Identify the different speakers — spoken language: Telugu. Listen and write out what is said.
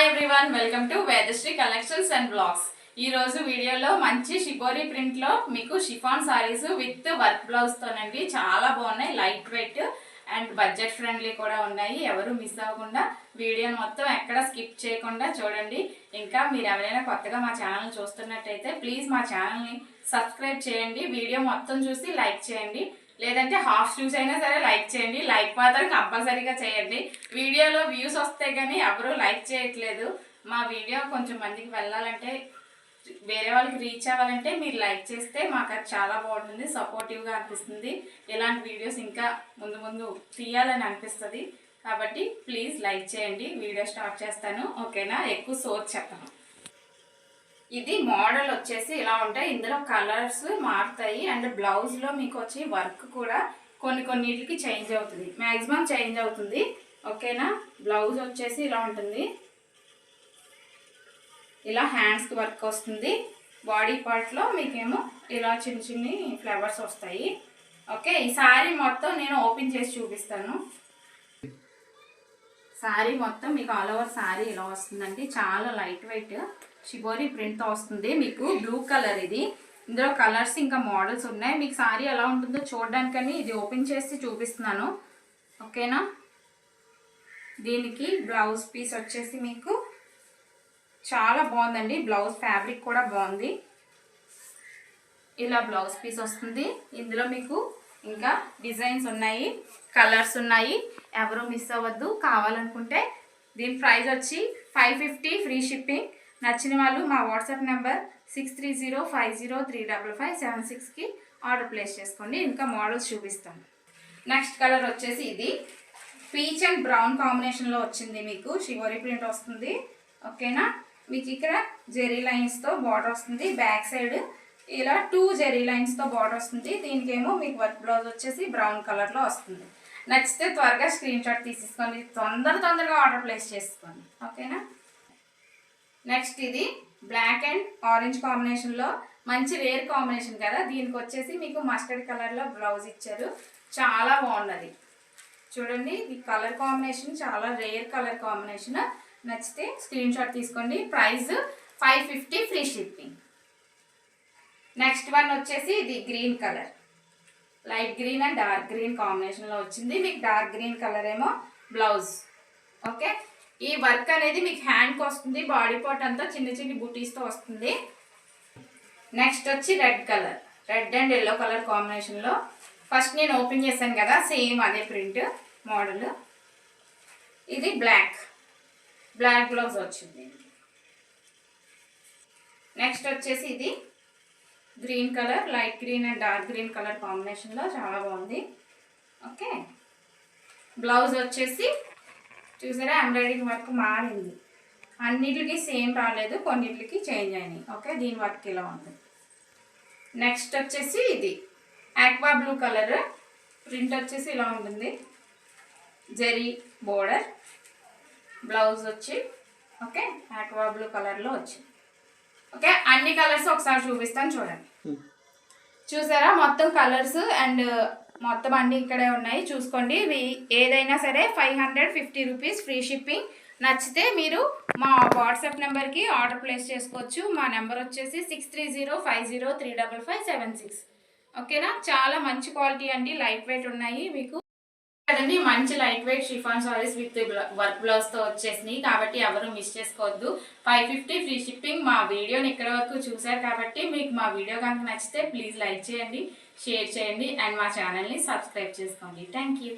Speaker 1: Hi everyone, welcome to Vedashri collections and blogs. ఈ రోజు వీడియోలో మంచి షిబోరి ప్రింట్ లో మీకు chiffon sarees with work blouse తోనండి. చాలా బాగున్నాయి, light weight and budget friendly కూడా ఉన్నాయి. ఎవరు మిస్ అవ్వకుండా వీడియోని మొత్తం ఎక్కడ స్కిప్ చేయకుండా చూడండి. ఇంకా మీరు ఎవరైనా కొత్తగా మా ఛానల్ చూస్తున్నట్టయితే ప్లీజ్ మా ఛానల్ని సబ్స్క్రైబ్ చేయండి. వీడియో మొత్తం చూసి లైక్ చేయండి, లేదంటే హాఫ్ చూస్ అయినా సరే లైక్ చేయండి. లైక్ మాత్రం కంపల్సరీగా చేయండి. వీడియోలో వ్యూస్ వస్తాయి కానీ ఎవరు లైక్ చేయట్లేదు. మా వీడియో కొంచెం మందికి వెళ్ళాలంటే, వేరే వాళ్ళకి రీచ్ అవ్వాలంటే మీరు లైక్ చేస్తే మాకు అది చాలా బాగుంటుంది, సపోర్టివ్గా అనిపిస్తుంది. ఇలాంటి వీడియోస్ ఇంకా ముందు ముందు తీయాలని అనిపిస్తుంది. కాబట్టి ప్లీజ్ లైక్ చేయండి. వీడియో స్టార్ట్ చేస్తాను, ఓకేనా? ఎక్కువ సోర్స్ చెప్పను. ఇది మోడల్ వచ్చేసి ఇలా ఉంటాయి. ఇందులో కలర్స్ మారుతాయి అండ్ బ్లౌజ్లో మీకు వచ్చి వర్క్ కూడా కొన్నిటికి చేంజ్ అవుతుంది, మ్యాక్సిమం చేంజ్ అవుతుంది, ఓకేనా? బ్లౌజ్ వచ్చేసి ఇలా ఉంటుంది. ఇలా హ్యాండ్స్కి వర్క్ వస్తుంది. బాడీ పార్ట్లో మీకేమో ఇలా చిన్న చిన్ని ఫ్లవర్స్ వస్తాయి. ఓకే, ఈ శారీ మొత్తం నేను ఓపెన్ చేసి చూపిస్తాను. శారీ మొత్తం మీకు ఆల్ ఓవర్ శారీ ఇలా వస్తుందండి. చాలా లైట్ వెయిట్ షిబోరి ప్రింట్తో వస్తుంది. మీకు బ్లూ కలర్ ఇది. ఇందులో కలర్స్ ఇంకా మోడల్స్ ఉన్నాయి. మీకు శారీ ఎలా ఉంటుందో చూడడానికని ఇది ఓపెన్ చేసి చూపిస్తున్నాను, ఓకేనా? దీనికి బ్లౌజ్ పీస్ వచ్చేసి మీకు చాలా బాగుందండి. బ్లౌజ్ ఫ్యాబ్రిక్ కూడా బాగుంది. ఇలా బ్లౌజ్ పీస్ వస్తుంది. ఇందులో మీకు ఇంకా డిజైన్స్ ఉన్నాయి, కలర్స్ ఉన్నాయి. ఎవరు మిస్ అవ్వద్దు. కావాలనుకుంటే దీని ప్రైస్ వచ్చి 550 ఫ్రీ షిప్పింగ్. నచ్చిన వాళ్ళు మా వాట్సాప్ నెంబర్ 6305035576కి ఆర్డర్ ప్లేస్ చేసుకోండి. ఇంకా మోడల్స్ చూపిస్తాను. నెక్స్ట్ కలర్ వచ్చేసి ఇది పీచ్ అండ్ బ్రౌన్ కాంబినేషన్లో వచ్చింది. మీకు షిబోరి ప్రింట్ వస్తుంది, ఓకేనా? మీకు ఇక్కడ జెరీ లైన్స్తో బార్డర్ వస్తుంది. బ్యాక్ సైడ్ ఇలా 2 జెరీ లైన్స్తో బార్డర్ వస్తుంది. దీనికేమో మీకు వర్క్ బ్లౌజ్ వచ్చేసి బ్రౌన్ కలర్లో వస్తుంది. నచ్చితే త్వరగా స్క్రీన్ షాట్ తీసేసుకోండి, తొందరగా ఆర్డర్ ప్లేస్ చేసుకోండి, ఓకేనా? నెక్స్ట్ ఇది బ్లాక్ అండ్ ఆరెంజ్ కాంబినేషన్లో మంచి రేర్ కాంబినేషన్ కదా. దీనికి వచ్చేసి మీకు మస్టర్డ్ కలర్లో బ్లౌజ్ ఇచ్చారు. చాలా బాగున్నది చూడండి. ఈ కలర్ కాంబినేషన్ చాలా రేర్ కలర్ కాంబినేషన్. నచ్చితే స్క్రీన్ షాట్ తీసుకోండి. Price 550 free shipping. Next one వచ్చేసి ఇది green colour, light green and dark green కాంబినేషన్లో వచ్చింది. మీకు డార్క్ గ్రీన్ కలర్ ఏమో బ్లౌజ్, ఓకే? ఈ వర్క్ అనేది మీకు హ్యాండ్కి వస్తుంది. బాడీ పార్ట్ అంతా చిన్న చిన్న బూటీస్తో వస్తుంది. నెక్స్ట్ వచ్చి red colour, red and yellow colour కాంబినేషన్లో. ఫస్ట్ నేను ఓపెన్ చేశాను కదా, సేమ్ అదే ప్రింట్ మోడల్. ఇది బ్లాక్ బ్లౌజ్ వచ్చింది. నెక్స్ట్ వచ్చేసి ఇది green colour, light green and dark green colour కాంబినేషన్లో చాలా బాగుంది, ఓకే? బ్లౌజ్ వచ్చేసి చూసారా, ఎంబ్రాయిడరింగ్ వర్క్ మారింది. అన్నిటికి సేమ్ రాలేదు, కొన్నిటికి చేంజ్ అయినాయి, ఓకే? దీని వర్క్ ఇలా ఉంది. నెక్స్ట్ వచ్చేసి ఇది ఆక్వా బ్లూ కలర్ ప్రింట్ వచ్చేసి ఇలా ఉంటుంది. జెరీ బోర్డర్, బ్లౌజ్ వచ్చి ఓకే ఆక్వా బ్లూ కలర్లో వచ్చింది, ఓకే? అన్ని కలర్స్ ఒకసారి చూపిస్తాను చూడండి. చూసారా, మొత్తం కలర్స్ అండ్ మొత్తం అన్నీ ఇక్కడే ఉన్నాయి, చూసుకోండి. ఏదైనా సరే 550 రూపీస్ ఫ్రీ షిప్పింగ్. నచ్చితే మీరు మా వాట్సాప్ నెంబర్కి ఆర్డర్ ప్లేస్ చేసుకోవచ్చు. మా నెంబర్ వచ్చేసి 6305035576, ఓకేనా? చాలా మంచి క్వాలిటీ అండి, లైట్ వెయిట్ ఉన్నాయి. మీకు కదండి మంచి light weight chiffon sarees with work బ్లౌజ్తో వచ్చేసినాయి. కాబట్టి ఎవరు మిస్ చేసుకోవద్దు. 550 ఫ్రీ షిప్పింగ్. మా వీడియోని ఇక్కడ వరకు చూసారు కాబట్టి మీకు మా వీడియో కనుక నచ్చితే ప్లీజ్ లైక్ చేయండి, షేర్ చేయండి అండ్ మా ఛానల్ని సబ్స్క్రైబ్ చేసుకోండి. Thank you.